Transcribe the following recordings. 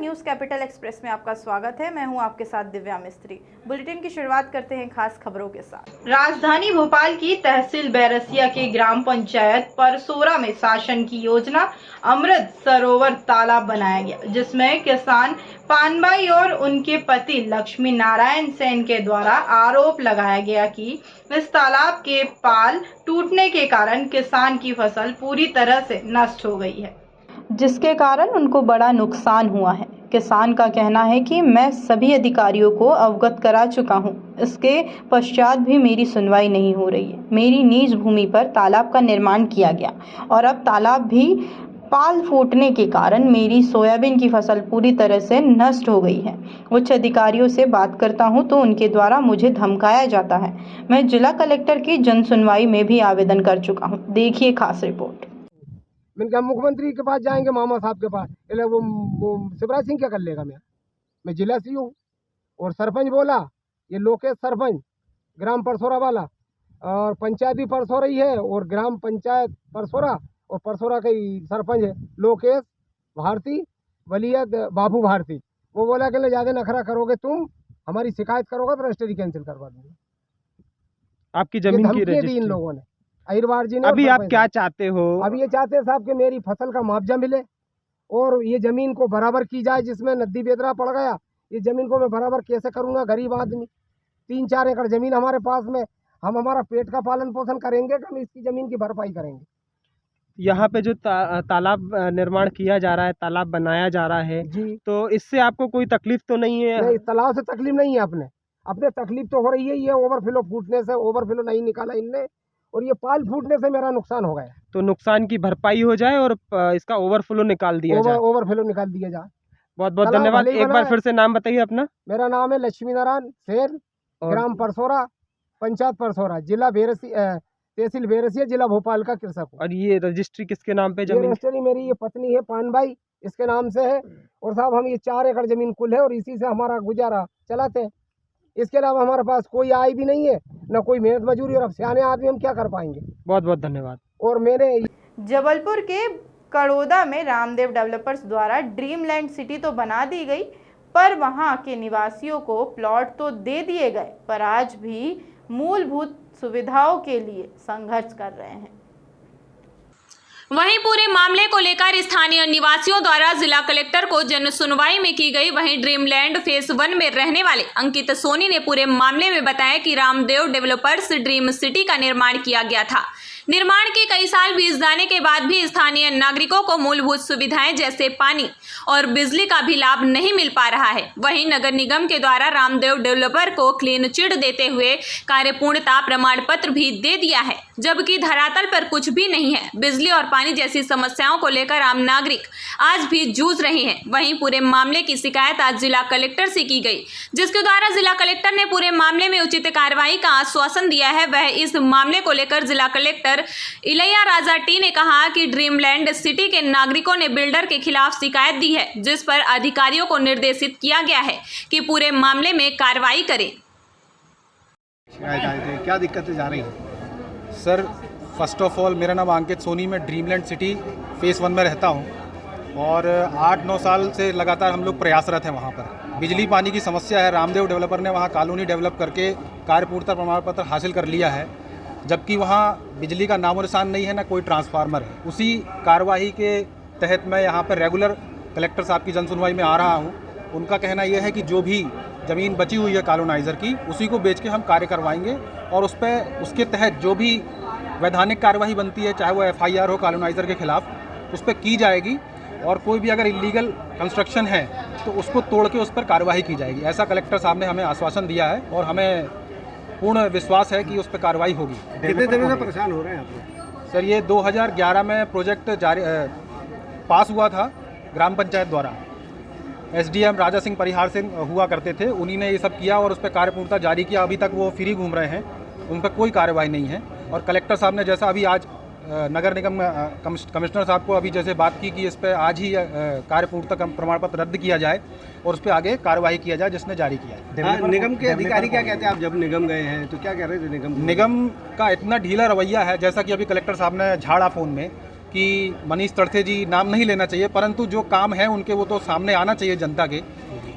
News capital express में आपका स्वागत है। मैं हूं आपके साथ दिव्या मिस्त्री। बुलेटिन की शुरुआत करते हैं खास खबरों के साथ। राजधानी भोपाल की तहसील बैरसिया के ग्राम पंचायत परसोरा में शासन की योजना अमृत सरोवर तालाब बनाया गया, जिसमें किसान पानबाई और उनके पति लक्ष्मी नारायण सेन के द्वारा आरोप लगाया गया कि इस तालाब के पाल टूटने के कारण किसान की फसल पूरी तरह से नष्ट हो गई है, जिसके कारण उनको बड़ा नुकसान हुआ है। किसान का कहना है कि मैं सभी अधिकारियों को अवगत करा चुका हूं, इसके पश्चात भी मेरी सुनवाई नहीं हो रही है। मेरी निज भूमि पर तालाब का निर्माण किया गया और अब तालाब भी पाल फूटने के कारण मेरी सोयाबीन की फसल पूरी तरह से नष्ट हो गई है। उच्च अधिकारियों से बात करता हूं तो उनके द्वारा मुझे धमकाया जाता है। मैं जिला कलेक्टर की जन सुनवाई में भी आवेदन कर चुका हूं। देखिए खास रिपोर्ट। मैंने कहा मुख्यमंत्री के पास जाएंगे, मामा साहब के पास, એટલે वो शिवराज सिंह क्या कर लेगा। मैं जिला सी हूँ। और सरपंच बोला, ये लोकेश सरपंच ग्राम परसोरा वाला, और पंचायत भी परसोरा ही है, और ग्राम पंचायत परसोरा और परसोरा का ही सरपंच है लोकेश भारती वलियत बाबू भारती। वो बोला कि ज़्यादा नखरा करोगे तुम, हमारी शिकायत करोगे तो रजिस्ट्री कैंसिल करवा दूंगा। आपकी जमीन की रजिस्ट्री दी इन लोगों ने, अहिरवार जी ने। अभी आप क्या चाहते हो? अभी ये चाहते हैं साहब कि मेरी फसल का मुआवजा मिले और ये जमीन को बराबर की जाए, जिसमें नदी बेदरा पड़ गया। ये जमीन को मैं बराबर कैसे करूंगा? गरीब आदमी, 3-4 एकड़ जमीन हमारे पास में, हम हमारा पेट का पालन पोषण करेंगे कि हम इसकी जमीन की भरपाई करेंगे? यहाँ पे जो तालाब निर्माण किया जा रहा है, तालाब बनाया जा रहा है जी, तो इससे आपको कोई तकलीफ तो नहीं है? नहीं, तालाब से तकलीफ नहीं है। अपने तकलीफ तो हो रही है, ये ओवरफ्लो फूटने से। ओवरफ्लो नहीं निकाला इनने और ये पाल फूटने से मेरा नुकसान हो गया। तो नुकसान की भरपाई हो जाए और इसका ओवरफ्लो निकाल दिया जाए। ओवरफ्लो निकाल दिया जाए। बहुत बहुत धन्यवाद। एक बार फिर से नाम बताइए अपना। मेरा नाम है लक्ष्मी नारायण सेन, ग्राम परसोरा, पंचायत परसोरा, जिला तहसील बैरसिया, जिला भोपाल का कृषक हूँ। और ये रजिस्ट्री किसके नाम पे ये जमीन? रजिस्ट्री मेरी ये पत्नी है पानबाई, इसके नाम से है। और साहब हम ये 4 एकड़ जमीन कुल है और इसी से हमारा गुजारा चलाते हैं। इसके अलावा हमारे पास कोई आय भी नहीं है, न कोई मेहनत मजूरी, और अब सियाने आदमी हम क्या कर पाएंगे। बहुत बहुत धन्यवाद। और मैंने जबलपुर के कड़ोदा में रामदेव डेवलपर्स द्वारा ड्रीमलैंड सिटी तो बना दी गई, पर वहां के निवासियों को प्लॉट तो दे दिए गए, पर आज भी मूलभूत सुविधाओं के लिए संघर्ष कर रहे हैं। वहीं पूरे मामले को लेकर स्थानीय निवासियों द्वारा जिला कलेक्टर को जन सुनवाई में की गई। वहीं ड्रीमलैंड फेज 1 में रहने वाले अंकित सोनी ने पूरे मामले में बताया कि रामदेव डेवलपर्स ड्रीम सिटी का निर्माण किया गया था। निर्माण के कई साल बीत जाने के बाद भी स्थानीय नागरिकों को मूलभूत सुविधाएं जैसे पानी और बिजली का भी लाभ नहीं मिल पा रहा है। वहीं नगर निगम के द्वारा रामदेव डेवलपर को क्लीन चिट देते हुए कार्यपूर्णता प्रमाण पत्र भी दे दिया है, जबकि धरातल पर कुछ भी नहीं है। बिजली और पानी जैसी समस्याओं को लेकर आम नागरिक आज भी जूझ रहे हैं। वहीं पूरे मामले की शिकायत आज जिला कलेक्टर से की गई, जिसके द्वारा जिला कलेक्टर ने पूरे मामले में उचित कार्रवाई का आश्वासन दिया है। वह इस मामले को लेकर जिला कलेक्टर इलैया राजा टी ने कहा कि ड्रीमलैंड सिटी के नागरिकों ने बिल्डर के खिलाफ शिकायत दी है, जिस पर अधिकारियों को निर्देशित किया गया है कि पूरे मामले में कार्रवाई करें। क्या दिक्कतें जा रही हैं? सर, फर्स्ट ऑफ ऑल मेरा नाम अंकित सोनी, मैं ड्रीमलैंड सिटी फेज़ 1 में रहता हूं और 8-9 साल से लगातार हम लोग प्रयासरत हैं। वहां पर बिजली पानी की समस्या है। रामदेव डेवलपर ने वहां कॉलोनी डेवलप करके कार्यपूर्णता प्रमाण पत्र हासिल कर लिया है, जबकि वहाँ बिजली का नामो निशान नहीं है, ना कोई ट्रांसफार्मर है। उसी कार्यवाही के तहत मैं यहाँ पर रेगुलर कलेक्टर साहब की जन सुनवाई में आ रहा हूँ। उनका कहना यह है कि जो भी ज़मीन बची हुई है कॉलोनाइज़र की, उसी को बेच के हम कार्य करवाएंगे और उसके तहत जो भी वैधानिक कार्यवाही बनती है, चाहे वो FIR हो कॉलोनाइज़र के खिलाफ, उस पर की जाएगी। और कोई भी अगर इलीगल कंस्ट्रक्शन है तो उसको तोड़ के उस पर कार्रवाई की जाएगी। ऐसा कलेक्टर साहब ने हमें आश्वासन दिया है और हमें पूर्ण विश्वास है कि उस पर कार्रवाई होगी। कितने दिनों से परेशान हो रहे हैं आप? सर, ये 2011 में प्रोजेक्ट पास हुआ था ग्राम पंचायत द्वारा। SDM राजा सिंह परिहार सिंह हुआ करते थे, उन्हीं ने ये सब किया और उस पर कार्यपूर्णता जारी किया। अभी तक वो फ्री घूम रहे हैं, उन पर कोई कार्रवाई नहीं है। और कलेक्टर साहब ने जैसा अभी आज नगर निगम कमिश्नर साहब को अभी जैसे बात की कि इस पर आज ही कार्यपूर्णता प्रमाण पत्र रद्द किया जाए और उस पर आगे कार्रवाई किया जाए जिसने जारी किया है। निगम के अधिकारी क्या कहते हैं? आप जब निगम गए हैं तो क्या कह रहे थे? निगम का इतना ढीला रवैया है, जैसा कि अभी कलेक्टर साहब ने झाड़ा फ़ोन में, कि मनीष तड़थे जी नाम नहीं लेना चाहिए, परंतु जो काम है उनके वो तो सामने आना चाहिए जनता के।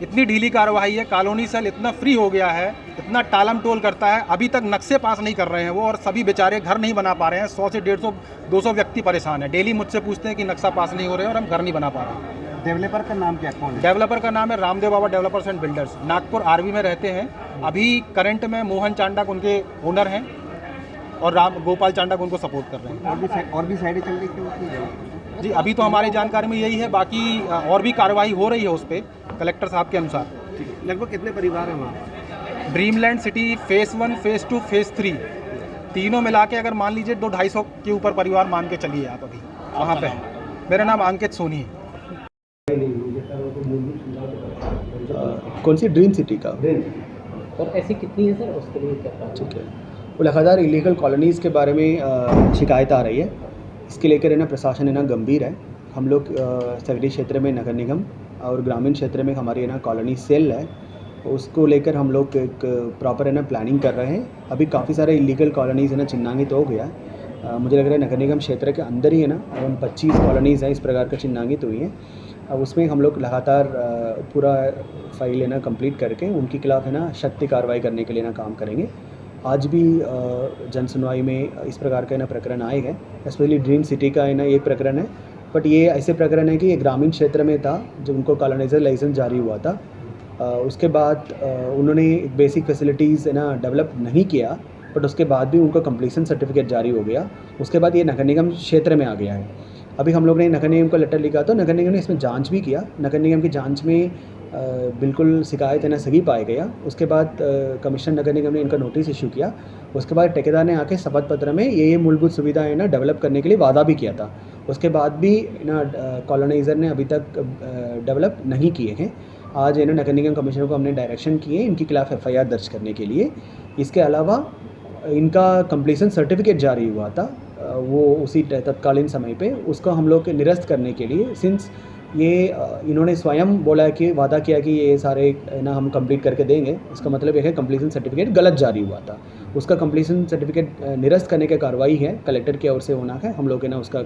इतनी ढीली कार्रवाई है, कॉलोनी सेल इतना फ्री हो गया है, इतना टालम टोल करता है, अभी तक नक्शे पास नहीं कर रहे हैं वो, और सभी बेचारे घर नहीं बना पा रहे हैं। 100 से 150-200 व्यक्ति परेशान है। डेली मुझसे पूछते हैं कि नक्शा पास नहीं हो रहे हैं और हम घर नहीं बना पा रहे हैं। डेवलपर का नाम क्या, कौन है? डेवलपर का नाम है Ramdev Baba developers and builders, Nagpur RV में रहते हैं। अभी करंट में मोहन चांडक उनके ओनर हैं और राम गोपाल चांडक उनको सपोर्ट कर रहे हैं। और भी साइडें चल रही थी जी, अभी तो हमारी जानकारी में यही है, बाकी और भी कार्रवाई हो रही है उस पर कलेक्टर साहब के अनुसार। लगभग कितने परिवार हैं वहाँ? Dreamland city phase 1, phase 2, phase 3 तीनों मिला के अगर मान लीजिए 200-250 के ऊपर परिवार मान के चलिए आप अभी वहाँ पे हैं। मेरा नाम अंकित सोनी है। कौन सी ड्रीम सिटी का? और ऐसी कितनी है सर, उसके लिए क्या? ठीक है, वो लगातार इलीगल कॉलोनीज़ के बारे में शिकायत आ रही है। इसके लेकर है ना प्रशासन है ना गंभीर है। हम लोग शहरी क्षेत्र में नगर निगम और ग्रामीण क्षेत्र में हमारी है ना कॉलोनी सेल है, उसको लेकर हम लोग एक प्रॉपर है ना प्लानिंग कर रहे हैं। अभी काफ़ी सारे इलीगल कॉलोनीज़ है ना चिन्हांकित हो गया है। मुझे लग रहा है नगर निगम क्षेत्र के अंदर ही है ना अराउंड 25 कॉलोनीज़ हैं इस प्रकार का चिन्हांकित हुई हैं। अब उसमें हम लोग लगातार पूरा फाइल है ना कंप्लीट करके उनके खिलाफ है ना शक्ति कार्रवाई करने के लिए ना काम करेंगे। आज भी जन सुनवाई में इस प्रकार का ना प्रकरण आए हैं। स्पेशली ड्रीम सिटी का है ना एक प्रकरण है, बट ये ऐसे प्रकरण है कि ये ग्रामीण क्षेत्र में था जब उनको कॉलोनाइजर लाइसेंस जारी हुआ था। उसके बाद उन्होंने बेसिक फैसिलिटीज़ है ना डेवलप नहीं किया, बट उसके बाद भी उनको कंप्लीशन सर्टिफिकेट जारी हो गया। उसके बाद ये नगर निगम क्षेत्र में आ गया है। अभी हम लोग ने नगर निगम को लेटर लिखा तो नगर निगम ने इसमें जांच भी किया। नगर निगम की जांच में बिल्कुल शिकायत है ना सही पाया गया। उसके बाद कमिश्नर नगर निगम ने इनका नोटिस इशू किया। उसके बाद ठेकेदार ने आके शपथ पत्र में ये मूलभूत सुविधाएं ना डेवलप करने के लिए वादा भी किया था। उसके बाद भी ना कॉलोनाइज़र ने अभी तक डेवलप नहीं किए हैं। आज है ना नगर निगम कमिश्नर को हमने डायरेक्शन किए इनके खिलाफ FIR दर्ज करने के लिए। इसके अलावा इनका कंप्लीशन सर्टिफिकेट जारी हुआ था वो उसी तत्कालीन समय पे, उसको हम लोग निरस्त करने के लिए, सिंस ये इन्होंने स्वयं बोला है कि वादा किया कि ये सारे ना हम कंप्लीट करके देंगे, इसका मतलब ये है कंप्लीशन सर्टिफिकेट गलत जारी हुआ था। उसका कंप्लीशन सर्टिफिकेट निरस्त करने की कार्रवाई है कलेक्टर की ओर से होना है। हम लोग है ना उसका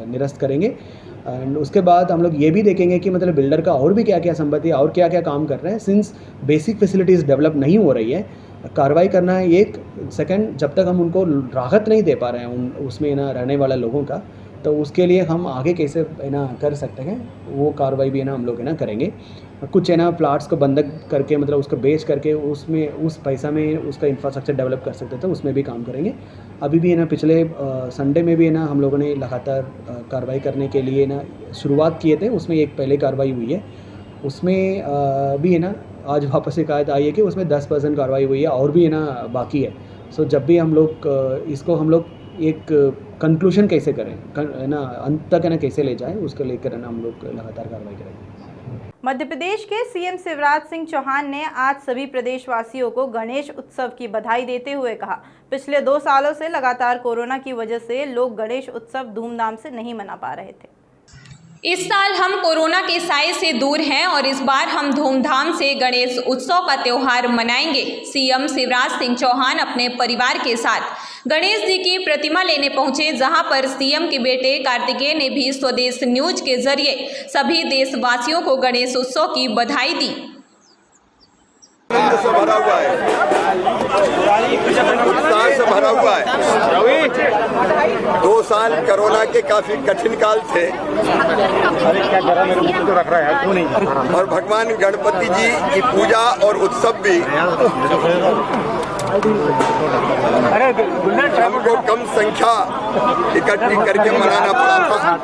निरस्त करेंगे। एंड उसके बाद हम लोग ये भी देखेंगे कि मतलब बिल्डर का और भी क्या क्या संपत्ति और क्या क्या काम कर रहे हैं। सिंस बेसिक फैसिलिटीज़ डेवलप नहीं हो रही है, कार्रवाई करना है। एक सेकंड, जब तक हम उनको राहत नहीं दे पा रहे हैं उसमें ना रहने वाला लोगों का, तो उसके लिए हम आगे कैसे है ना कर सकते हैं वो कार्रवाई भी है ना हम लोग है ना करेंगे। कुछ है ना प्लाट्स को बंधक करके मतलब उसको बेच करके उसमें उस पैसा में उसका इंफ्रास्ट्रक्चर डेवलप कर सकते थे, उसमें भी काम करेंगे। अभी भी है ना पिछले संडे में भी है ना हम लोगों ने लगातार कार्रवाई करने के लिए ना शुरुआत किए थे। उसमें एक पहले कार्रवाई हुई है, उसमें भी है ना आज वापस शिकायत आई है कि उसमें 10% कार्रवाई हुई है और भी है ना बाकी है। सो जब भी हम लोग इसको हम लोग एक कंक्लूजन कैसे करें है ना अंत तक है ना कैसे ले जाएं, उसको लेकर है ना हम लोग लगातार कार्रवाई करेंगे। मध्य प्रदेश के सीएम शिवराज सिंह चौहान ने आज सभी प्रदेशवासियों को गणेश उत्सव की बधाई देते हुए कहा, पिछले 2 सालों से लगातार कोरोना की वजह से लोग गणेश उत्सव धूमधाम से नहीं मना पा रहे थे। इस साल हम कोरोना के साए से दूर हैं और इस बार हम धूमधाम से गणेश उत्सव का त्योहार मनाएंगे। सीएम शिवराज सिंह चौहान अपने परिवार के साथ गणेश जी की प्रतिमा लेने पहुंचे, जहां पर सीएम के बेटे कार्तिकेय ने भी स्वदेश न्यूज के जरिए सभी देशवासियों को गणेश उत्सव की बधाई दी। से भरा हुआ है, उत्साह से भरा हुआ है। 2 साल कोरोना के काफी कठिन काल थे और भगवान गणपति जी की पूजा और उत्सव भी हमको कम संख्या इकट्ठी करके मनाना पड़ा था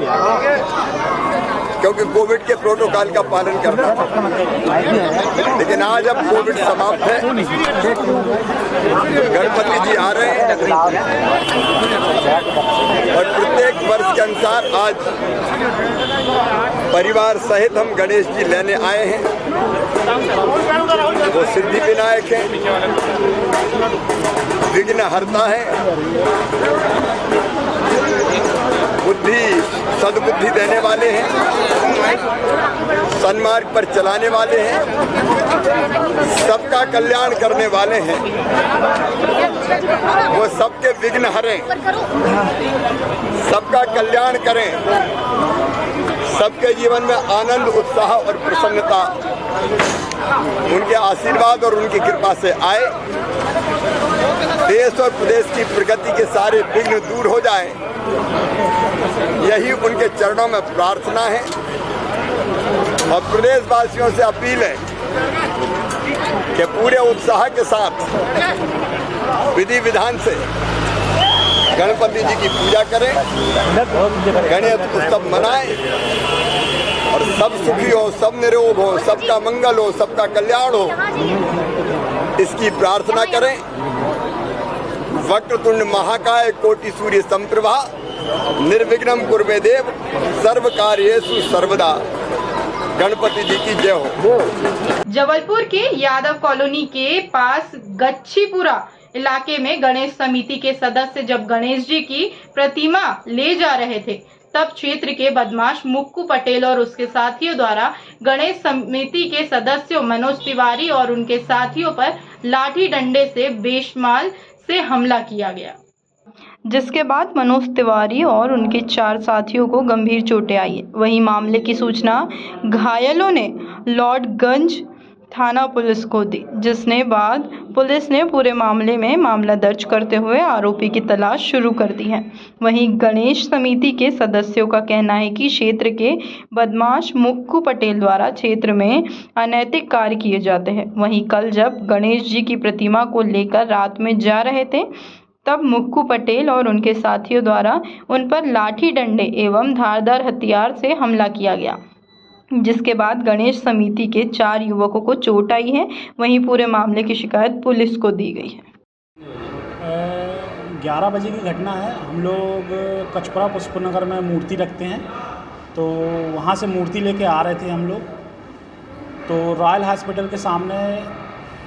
क्योंकि कोविड के प्रोटोकॉल का पालन करना था। लेकिन आज अब कोविड समाप्त है, गणपति जी आ रहे हैं और प्रत्येक वर्ष के अनुसार आज परिवार सहित हम गणेश जी लेने आए हैं। वो सिद्धि विनायक हैं, विघ्न हरता है, बुद्धि सद्बुद्धि देने वाले हैं, सन्मार्ग पर चलाने वाले हैं, सबका कल्याण करने वाले हैं। वो सबके विघ्न हरें, सबका कल्याण करें, सबके जीवन में आनंद, उत्साह और प्रसन्नता उनके आशीर्वाद और उनकी कृपा से आए। देश और प्रदेश की प्रगति के सारे विघ्न दूर हो जाएं, यही उनके चरणों में प्रार्थना है। और प्रदेशवासियों से अपील है कि पूरे उत्साह के साथ विधि विधान से गणपति जी की पूजा करें, गणेश उत्सव मनाएं और सब सुखी हो, सब निरोग हो, सबका मंगल हो, सबका कल्याण हो, इसकी प्रार्थना करें। वक्रतुंड महाकाय कोटि सूर्य संप्रभा निर्विघ्नं कुर्मे देव सर्व कार्येषु सर्वदा। गणपति जी की जय हो। जबलपुर के यादव कॉलोनी के पास गच्छीपुरा इलाके में गणेश समिति के सदस्य जब गणेश जी की प्रतिमा ले जा रहे थे, तब क्षेत्र के बदमाश मुक्कू पटेल और उसके साथियों द्वारा गणेश समिति के सदस्यों मनोज तिवारी और उनके साथियों पर लाठी डंडे से बेशमाल से हमला किया गया, जिसके बाद मनोज तिवारी और उनके 4 साथियों को गंभीर चोटें आई है। वहीं मामले की सूचना घायलों ने लॉर्डगंज थाना पुलिस को दी, जिसने बाद पुलिस ने पूरे मामले में मामला दर्ज करते हुए आरोपी की तलाश शुरू कर दी है। वहीं गणेश समिति के सदस्यों का कहना है कि क्षेत्र के बदमाश मुक्कू पटेल द्वारा क्षेत्र में अनैतिक कार्य किए जाते हैं। वहीं कल जब गणेश जी की प्रतिमा को लेकर रात में जा रहे थे, तब मुक्कू पटेल और उनके साथियों द्वारा उन पर लाठी डंडे एवं धारदार हथियार से हमला किया गया, जिसके बाद गणेश समिति के 4 युवकों को चोट आई है। वहीं पूरे मामले की शिकायत पुलिस को दी गई है। 11 बजे की घटना है। हम लोग कचपुरा पुष्पनगर में मूर्ति रखते हैं, तो वहाँ से मूर्ति लेके आ रहे थे हम लोग। तो रॉयल हॉस्पिटल के सामने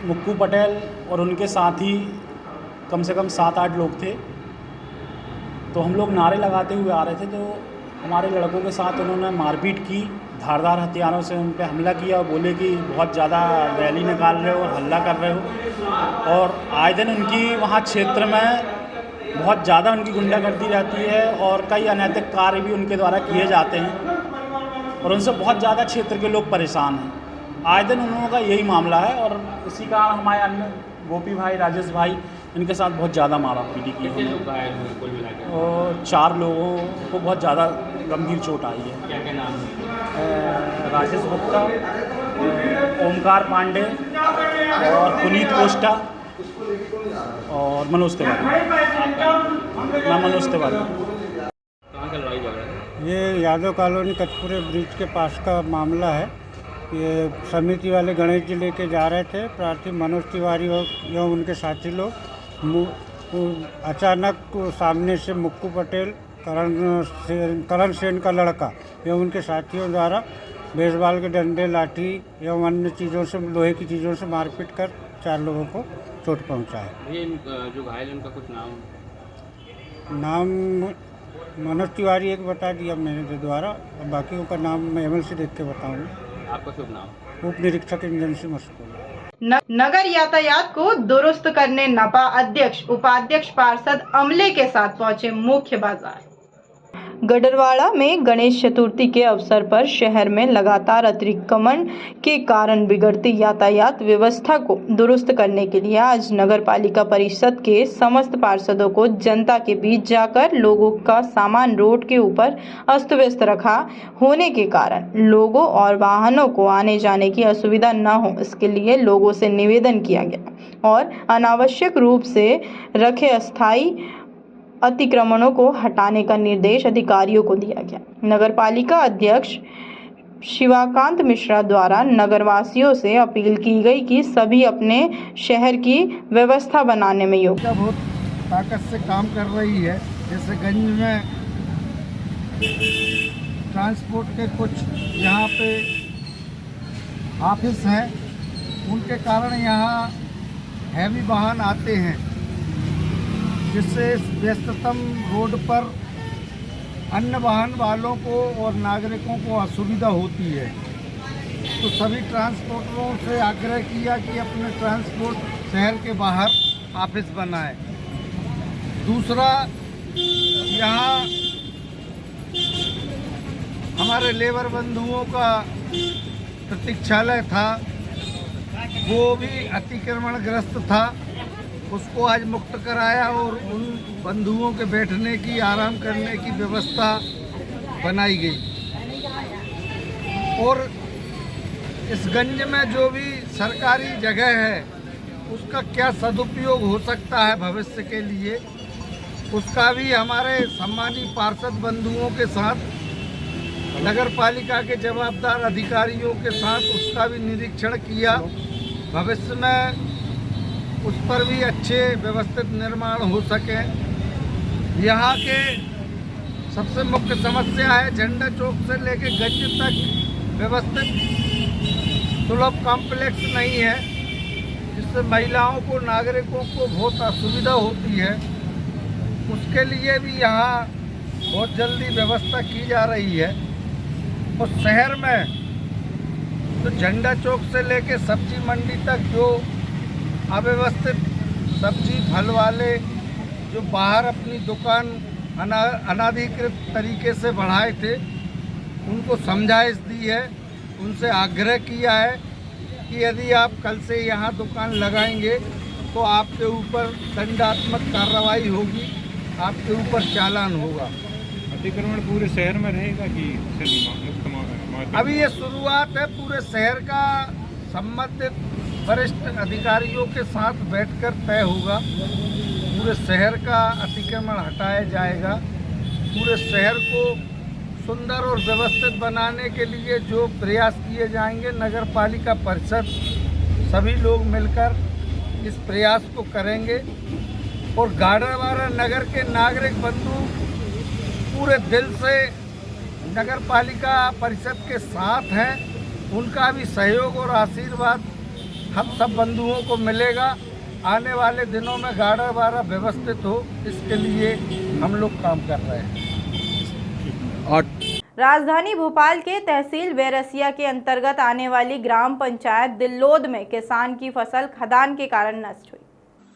मुक्कू पटेल और उनके साथी कम से कम 7-8 लोग थे। तो हम लोग नारे लगाते हुए आ रहे थे, तो हमारे लड़कों के साथ उन्होंने मारपीट की, धारदार हथियारों से उन पर हमला किया और बोले कि बहुत ज़्यादा रैली निकाल रहे हो और हल्ला कर रहे हो। और आए दिन उनकी वहाँ क्षेत्र में बहुत ज़्यादा उनकी गुंडागर्दी रहती है और कई अनैतिक कार्य भी उनके द्वारा किए जाते हैं और उनसे बहुत ज़्यादा क्षेत्र के लोग परेशान हैं। आए दिन उन लोगों का यही मामला है और इसी कारण हमारे अन्य गोपी भाई, राजेश भाई, इनके साथ बहुत ज़्यादा मारापीटी की है और 4 लोगों को बहुत ज़्यादा गंभीर चोट आई है। क्या क्या नाम है? राजेश गुप्ता, ओमकार पांडे और पुनीत कोष्टा और मनोज तिवारी। मैं मनोज तिवारी। कहाँ का लड़ाई झगड़ा है? ये यादव कॉलोनी कचपुरे ब्रिज के पास का मामला है। ये समिति वाले गणेश जी लेके जा रहे थे। प्रार्थी मनोज तिवारी एवं उनके साथी लोग अचानक सामने से मुक्कू पटेल, करण सेन का लड़का एवं उनके साथियों द्वारा बेसबॉल के डंडे, लाठी एवं अन्य चीज़ों से, लोहे की चीज़ों से मारपीट कर 4 लोगों को चोट पहुंचाया। ये जो घायल उनका कुछ नाम मनोज तिवारी एक बता दिया मैंने द्वारा, अब बाकियों का नाम मैं एमएल से देख के बताऊँगा। आपका शुभ नाम? उप निरीक्षक इंजन से मशगूल। नगर यातायात को दुरुस्त करने नपा अध्यक्ष, उपाध्यक्ष, पार्षद अमले के साथ पहुंचे मुख्य बाजार। गडरवाड़ा में गणेश चतुर्थी के अवसर पर शहर में लगातार अतिक्रमण के कारण बिगड़ती यातायात व्यवस्था को दुरुस्त करने के लिए आज नगर पालिका परिषद के समस्त पार्षदों को जनता के बीच जाकर लोगों का सामान रोड के ऊपर अस्त व्यस्त रखा होने के कारण लोगों और वाहनों को आने जाने की असुविधा न हो, इसके लिए लोगों से निवेदन किया गया और अनावश्यक रूप से रखे अस्थायी अतिक्रमणों को हटाने का निर्देश अधिकारियों को दिया गया। नगर पालिका अध्यक्ष शिवाकांत मिश्रा द्वारा नगरवासियों से अपील की गई कि सभी अपने शहर की व्यवस्था बनाने में योगदान बहुत ताकत से काम कर रही है। जैसे गंज में ट्रांसपोर्ट के कुछ यहाँ पे ऑफिस हैं, उनके कारण यहाँ हैवी वाहन आते हैं, जिससे व्यस्ततम रोड पर अन्य वाहन वालों को और नागरिकों को असुविधा होती है। तो सभी ट्रांसपोर्टरों से आग्रह किया कि अपने ट्रांसपोर्ट शहर के बाहर ऑफिस बना है। दूसरा, यहाँ हमारे लेबर बंधुओं का प्रतीक्षालय था, वो भी अतिक्रमणग्रस्त था, उसको आज मुक्त कराया और उन बंधुओं के बैठने की, आराम करने की व्यवस्था बनाई गई। और इस गंज में जो भी सरकारी जगह है उसका क्या सदुपयोग हो सकता है भविष्य के लिए, उसका भी हमारे सम्मानित पार्षद बंधुओं के साथ, नगर पालिका के जवाबदार अधिकारियों के साथ उसका भी निरीक्षण किया। भविष्य में उस पर भी अच्छे व्यवस्थित निर्माण हो सके। यहाँ के सबसे मुख्य समस्या है झंडा चौक से लेके गंज तक व्यवस्थित सुलभ कॉम्प्लेक्स नहीं है, जिससे महिलाओं को, नागरिकों को बहुत असुविधा होती है। उसके लिए भी यहाँ बहुत जल्दी व्यवस्था की जा रही है। और शहर में तो झंडा चौक से लेके सब्जी मंडी तक जो अव्यवस्थित सब्जी फल वाले जो बाहर अपनी दुकान अनाधिकृत तरीके से बढ़ाए थे, उनको समझाइश दी है, उनसे आग्रह किया है कि यदि आप कल से यहाँ दुकान लगाएंगे तो आपके ऊपर दंडात्मक कार्रवाई होगी, आपके ऊपर चालान होगा। अतिक्रमण पूरे शहर में रहेगा कि अभी ये शुरुआत है। पूरे शहर का संबंधित वरिष्ठ अधिकारियों के साथ बैठकर तय होगा। पूरे शहर का अतिक्रमण हटाया जाएगा। पूरे शहर को सुंदर और व्यवस्थित बनाने के लिए जो प्रयास किए जाएंगे, नगर पालिका परिषद सभी लोग मिलकर इस प्रयास को करेंगे। और गाडरवारा नगर के नागरिक बंधु पूरे दिल से नगर पालिका परिषद के साथ हैं। उनका भी सहयोग और आशीर्वाद हम सब बंधुओं को मिलेगा। आने वाले दिनों में गाडरवारा व्यवस्थित हो, इसके लिए हम लोग काम कर रहे हैं। राजधानी भोपाल के तहसील बैरसिया के अंतर्गत आने वाली ग्राम पंचायत दिल्लोद में किसान की फसल खदान के कारण नष्ट हुई।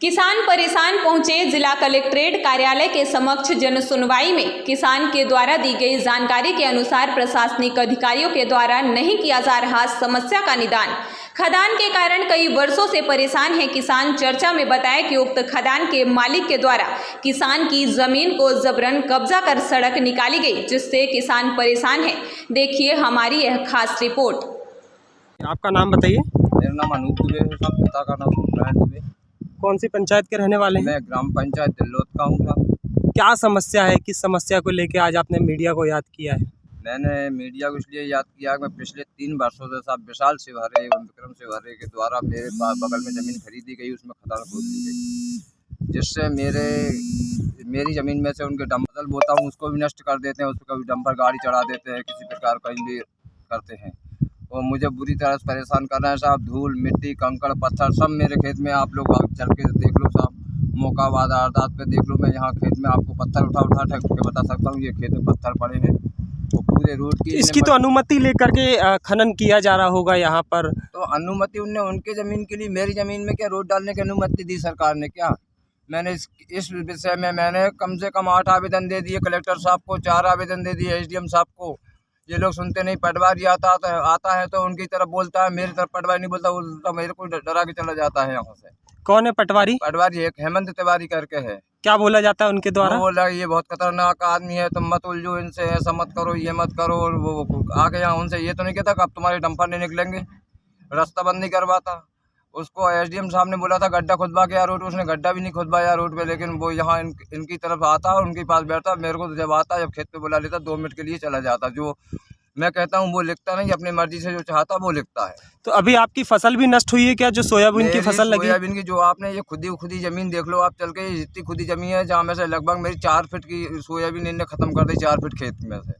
किसान परेशान पहुंचे जिला कलेक्ट्रेट कार्यालय के समक्ष जन सुनवाई में किसान के द्वारा दी गई जानकारी के अनुसार प्रशासनिक अधिकारियों के द्वारा नहीं किया जा रहा समस्या का निदान। खदान के कारण कई वर्षों से परेशान है किसान। चर्चा में बताया कि उक्त खदान के मालिक के द्वारा किसान की जमीन को जबरन कब्जा कर सड़क निकाली गई, जिससे किसान परेशान है। देखिए हमारी यह खास रिपोर्ट। आपका नाम बताइए। मेरा नाम अनूप दुबे है साहब, पिता का नाम नारायण दुबे। कौन सी पंचायत के रहने वाले हैं? मैं ग्राम पंचायत दिल्लोद का हूँ साहब। क्या समस्या है, किस समस्या को लेकर आज आपने मीडिया को याद किया है? मैंने मीडिया को इसलिए याद किया कि मैं पिछले 3 वर्षों से साहब विशाल शिवहरे एवं विक्रम शिवहरे के द्वारा मेरे बगल में ज़मीन खरीदी गई, उसमें खदान खोद दी गई, जिससे मेरी ज़मीन में से उनके डंपर बोता हूँ उसको भी नष्ट कर देते हैं, उसको कभी डंपर गाड़ी चढ़ा देते हैं, किसी प्रकार कहीं भी करते हैं और मुझे बुरी तरह से परेशान कर रहे हैं साहब। धूल मिट्टी कंकड़ पत्थर सब मेरे खेत में, आप लोग चल के देख लो साहब, मौका वारदात पे देख लो। मैं यहाँ खेत में आपको पत्थर उठा के बता सकता हूँ, ये खेत में पत्थर पड़े हैं तो पूरे रोड की। इसकी तो अनुमति लेकर के खनन किया जा रहा होगा यहाँ पर। तो अनुमति उनने उनके ज़मीन के लिए, मेरी ज़मीन में क्या रोड डालने की अनुमति दी सरकार ने क्या? मैंने इस विषय में मैंने कम से कम 8 आवेदन दे दिए कलेक्टर साहब को, 4 आवेदन दे दिए SDM साहब को। ये लोग सुनते नहीं। पटवारी आता है तो उनकी तरफ बोलता है, मेरी तरफ पटवारी नहीं बोलता, उल्टा मेरे को डरा के चला जाता है यहाँ से। कौन है पटवारी? पटवारी एक हेमंत तिवारी करके है। क्या बोला जाता है उनके द्वारा? वो बोला ये बहुत खतरनाक आदमी है, तुम मत उलझो इनसे, ऐसा मत करो, ये मत करो। और वो आगे यहाँ उनसे ये तो नहीं कहता कि अब तुम्हारे डंपर नहीं निकलेंगे, रास्ता बंद नहीं करवाता। उसको SDM साहब ने बोला था गड्ढा खुदवा के यार रोड, उसने गड्ढा भी नहीं खुदवाया रोड पे, लेकिन वो यहाँ इनकी तरफ आता और उनके पास बैठता। मेरे को जब आता, जब खेत पे बुला लेता, 2 मिनट के लिए चला जाता। जो मैं कहता हूँ वो लिखता नहीं, अपनी मर्जी से जो चाहता वो लिखता है। तो अभी आपकी फसल भी नष्ट हुई है क्या, जो सोयाबीन की फसल लगी? सोयाबीन की जो आपने ये खुदी ज़मीन देख लो आप चल के, जितनी खुदी ज़मीन है, जहाँ में से लगभग मेरी 4 फीट की सोयाबीन इनने ख़त्म कर दी, 4 फीट खेत में से।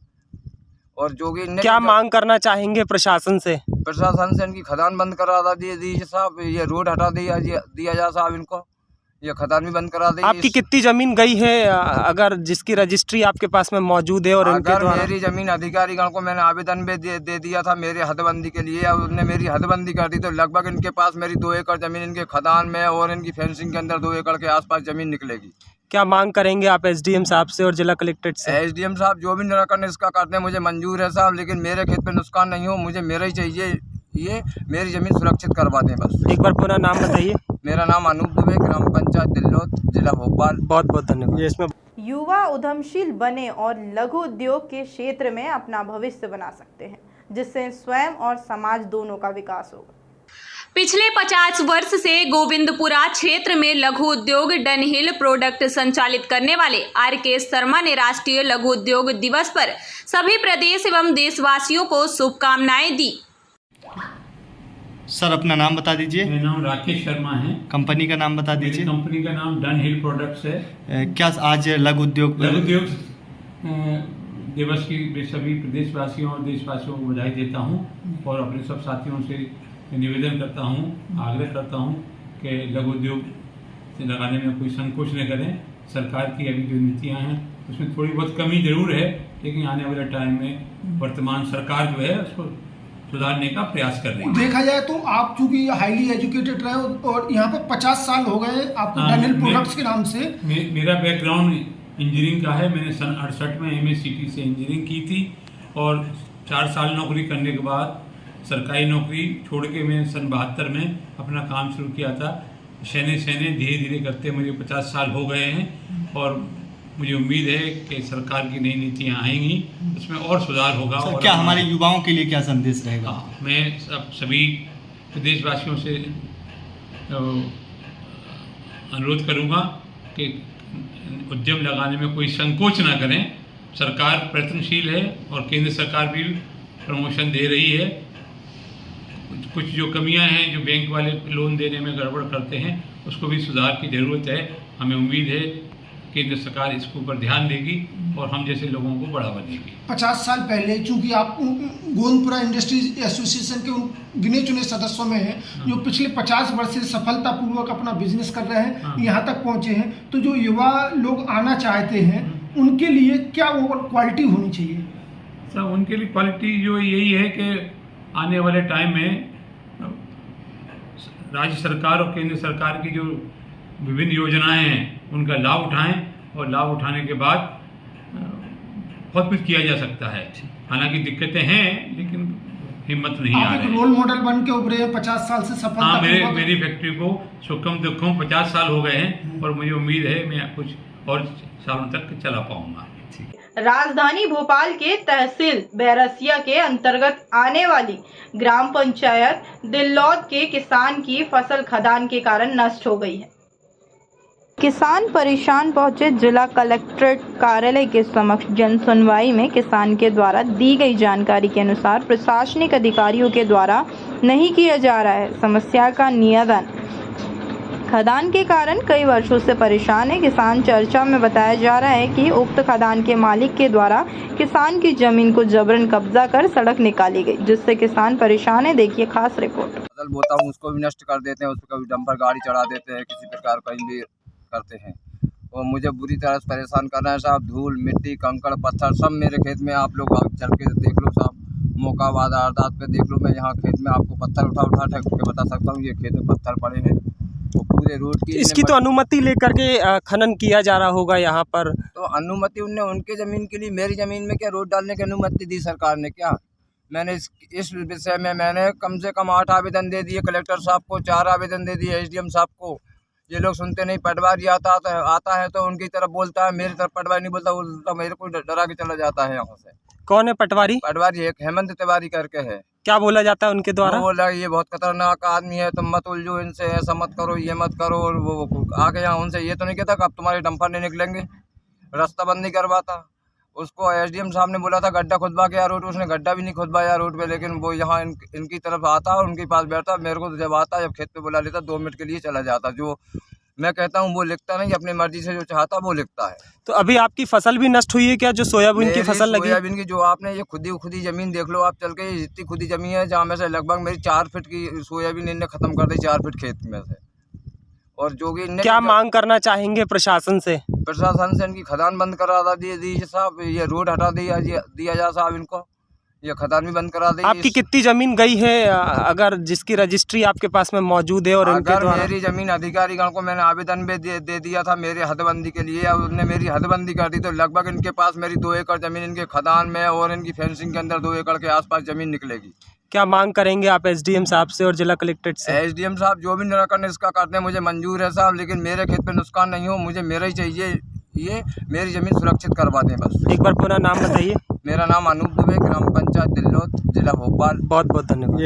और जो कि क्या मांग करना चाहेंगे प्रशासन से? प्रशासन से इनकी खदान बंद करा दीजिए साहब, ये रोड हटा दिया जाए साहब इनको। ये खदान भी बंद करा दी। आपकी कितनी जमीन गई है अगर जिसकी रजिस्ट्री आपके पास में मौजूद है? और अगर मेरी जमीन अधिकारीगण को मैंने आवेदन भी दे दिया था मेरे हदबंदी के लिए, और उन्होंने मेरी हदबंदी कर दी, तो लगभग इनके पास मेरी 2 एकड़ जमीन इनके खदान में और इनकी फेंसिंग के अंदर 2 एकड़ के आसपास जमीन निकलेगी। क्या मांग करेंगे आप एसडीएम साहब से और जिला कलेक्ट्रेट से? एसडीएम साहब जो भी निराकरण इसका करते हैं मुझे मंजूर है साहब, लेकिन मेरे खेत पे नुकसान नहीं हो, मुझे मेरा ही चाहिए, ये मेरी ज़मीन सुरक्षित करवा दें बस। एक बार पुनः नाम बताइए। मेरा नाम अनूप दुबे, ग्राम पंचायत दिल्लोद, जिला भोपाल। बहुत बहुत धन्यवाद। ये इसमें युवा उद्यमशील बने और लघु उद्योग के क्षेत्र में अपना भविष्य बना सकते हैं, जिससे स्वयं और समाज दोनों का विकास होगा। पिछले 50 वर्ष से गोविंदपुरा क्षेत्र में लघु उद्योग डनहिल प्रोडक्ट संचालित करने वाले आर.के. शर्मा ने राष्ट्रीय लघु उद्योग दिवस पर सभी प्रदेश एवं देशवासियों को शुभकामनाएं दी। सर अपना नाम बता दीजिए। मेरा नाम राकेश शर्मा है। कंपनी का नाम बता दीजिए। कंपनी का नाम डनहिल प्रोडक्ट्स है। क्या आज लघु उद्योग दिवस की सभी प्रदेशवासियों और देशवासियों को बधाई देता हूं और अपने सब साथियों से निवेदन करता हूं, आग्रह करता हूं कि लघु उद्योग से लगाने में कोई संकोच न करें। सरकार की अभी जो नीतियां हैं उसमें थोड़ी बहुत कमी जरूर है, लेकिन आने वाले टाइम में वर्तमान सरकार जो है उसको सुधारने का प्रयास कर रही है। देखा जाए तो आप चूंकि हाईली एजुकेटेड रहे और यहाँ पे 50 साल हो गए आपको डनहिल प्रोडक्ट्स के नाम से। मेरा बैकग्राउंड इंजीनियरिंग का है। मैंने सन 68 में MSCT से इंजीनियरिंग की थी और 4 साल नौकरी करने के बाद सरकारी नौकरी छोड़ के मैं सन 72 में अपना काम शुरू किया था। शहने धीरे धीरे करते मुझे 50 साल हो गए हैं और मुझे उम्मीद है कि सरकार की नई नीतियाँ आएंगी, उसमें और सुधार होगा। और क्या हमारे युवाओं के लिए क्या संदेश रहेगा? मैं सभी देशवासियों से अनुरोध करूँगा कि उद्यम लगाने में कोई संकोच ना करें। सरकार प्रयत्नशील है और केंद्र सरकार भी प्रमोशन दे रही है। कुछ जो कमियां हैं जो बैंक वाले लोन देने में गड़बड़ करते हैं उसको भी सुधार की ज़रूरत है। हमें उम्मीद है केंद्र सरकार इसके ऊपर ध्यान देगी और हम जैसे लोगों को बढ़ावा देगी। 50 साल पहले चूंकि आप गोविंदपुरा इंडस्ट्रीज एसोसिएशन के उन गिने चुने सदस्यों में हैं जो पिछले 50 वर्ष से सफलतापूर्वक अपना बिजनेस कर रहे हैं, यहाँ तक पहुँचे हैं, तो जो युवा लोग आना चाहते हैं उनके लिए क्या वो क्वालिटी होनी चाहिए? सर उनके लिए क्वालिटी जो यही है कि आने वाले टाइम में राज्य सरकार और केंद्र सरकार की जो विभिन्न योजनाएं हैं उनका लाभ उठाएं और लाभ उठाने के बाद बहुत कुछ किया जा सकता है। हालांकि दिक्कतें हैं लेकिन हिम्मत नहीं आ रही। रोल मॉडल बन के उभरे हैं 50 साल से सफलता। हाँ, मेरी फैक्ट्री को सुखम दुखम 50 साल हो गए हैं और मुझे उम्मीद है मैं कुछ और सालों तक चला पाऊंगा। राजधानी भोपाल के तहसील बैरसिया के अंतर्गत आने वाली ग्राम पंचायत दिल्लोद के किसान की फसल खदान के कारण नष्ट हो गई है। किसान परेशान पहुंचे जिला कलेक्ट्रेट कार्यालय के समक्ष। जन सुनवाई में किसान के द्वारा दी गई जानकारी के अनुसार प्रशासनिक अधिकारियों के द्वारा नहीं किया जा रहा है समस्या का निदान। खदान के कारण कई वर्षों से परेशान है किसान। चर्चा में बताया जा रहा है कि उक्त खदान के मालिक के द्वारा किसान की जमीन को जबरन कब्जा कर सड़क निकाली गई, जिससे किसान परेशान है। देखिए खास रिपोर्ट। फसल बोता हूँ उसको भी नष्ट कर देते हैं, उसको कभी डंपर गाड़ी चढ़ा देते हैं, किसी प्रकार कहीं भी करते हैं और मुझे बुरी तरह से परेशान कर रहे हैं साहब। धूल मिट्टी कंकड़ पत्थर सब मेरे खेत में, आप लोग चल के देख लो साहब, मौका वारदात पे देख लो। मैं यहाँ खेत में आपको पत्थर उठा के बता सकता हूँ, ये खेत में पत्थर पड़े हैं वो पूरे रोड की। इसकी तो अनुमति लेकर के खनन किया जा रहा होगा यहाँ पर। तो अनुमति उनने उनके ज़मीन के लिए, मेरी ज़मीन में क्या रोड डालने की अनुमति दी सरकार ने क्या? मैंने इस विषय में मैंने कम से कम 8 आवेदन दे दिए कलेक्टर साहब को, 4 आवेदन दे दिए SDM साहब को। ये लोग सुनते नहीं। पटवारी आता है तो उनकी तरफ बोलता है, मेरी तरफ पटवारी नहीं बोलता, उल्टा मेरे को डरा के चला जाता है यहाँ से। कौन है पटवारी? पटवारी एक हेमंत तिवारी करके है। क्या बोला जाता है उनके द्वारा? बोला ये बहुत खतरनाक आदमी है, तुम मत उलझो इनसे, ऐसा मत करो, ये मत करो। और वो आगे यहाँ उनसे ये तो नहीं कहता कि अब तुम्हारे डंपर नहीं निकलेंगे, रास्ता बंद नहीं करवाता। उसको SDM साहब ने बोला था गड्ढा खुदवा के रोड, उसने गड्ढा भी नहीं खुदवाया रोड पे, लेकिन वो यहाँ इनकी तरफ आता और उनके पास बैठता। मेरे को जब आता, जब खेत पे बुला लेता, 2 मिनट के लिए चला जाता। जो मैं कहता हूँ वो लिखता नहीं, अपनी मर्जी से जो चाहता वो लिखता है। तो अभी आपकी फसल भी नष्ट हुई है क्या, जो सोयाबीन की फसल लगी? सोयाबीन की जो आपने ये खुदी ज़मीन देख लो आप चल के, जितनी खुदी ज़मीन है जहाँ में से लगभग मेरी 4 फीट की सोयाबीन इनने ख़त्म कर दी, 4 फीट खेत में से। और जो कि क्या मांग करना चाहेंगे प्रशासन से? प्रशासन से इनकी खदान बंद करा दीजिए साहब, ये रोड हटा दिया जाए साहब, इनको ये खदान भी बंद करा दी। आपकी कितनी जमीन गई है अगर जिसकी रजिस्ट्री आपके पास में मौजूद है? और अगर मेरी जमीन अधिकारीगण को मैंने आवेदन भी दे दिया था मेरी हदबंदी के लिए, और उन्होंने मेरी हदबंदी कर दी, तो लगभग इनके पास मेरी 2 एकड़ जमीन इनके खदान में और इनकी फेंसिंग के अंदर 2 एकड़ के आसपास जमीन निकलेगी। क्या मांग करेंगे आप एसडीएम साहब से और जिला कलेक्ट्रेट से? एसडीएम साहब जो भी निराकरण इसका करते हैं मुझे मंजूर है साहब, लेकिन मेरे खेत पे नुकसान नहीं हो, मुझे मेरा ही चाहिए, ये मेरी ज़मीन सुरक्षित करवा दें बस। एक बार पुनः नाम बताइए। मेरा नाम अनूप दुबे, ग्राम पंचायत दिल्लोत, जिला भोपाल। बहुत बहुत धन्यवाद।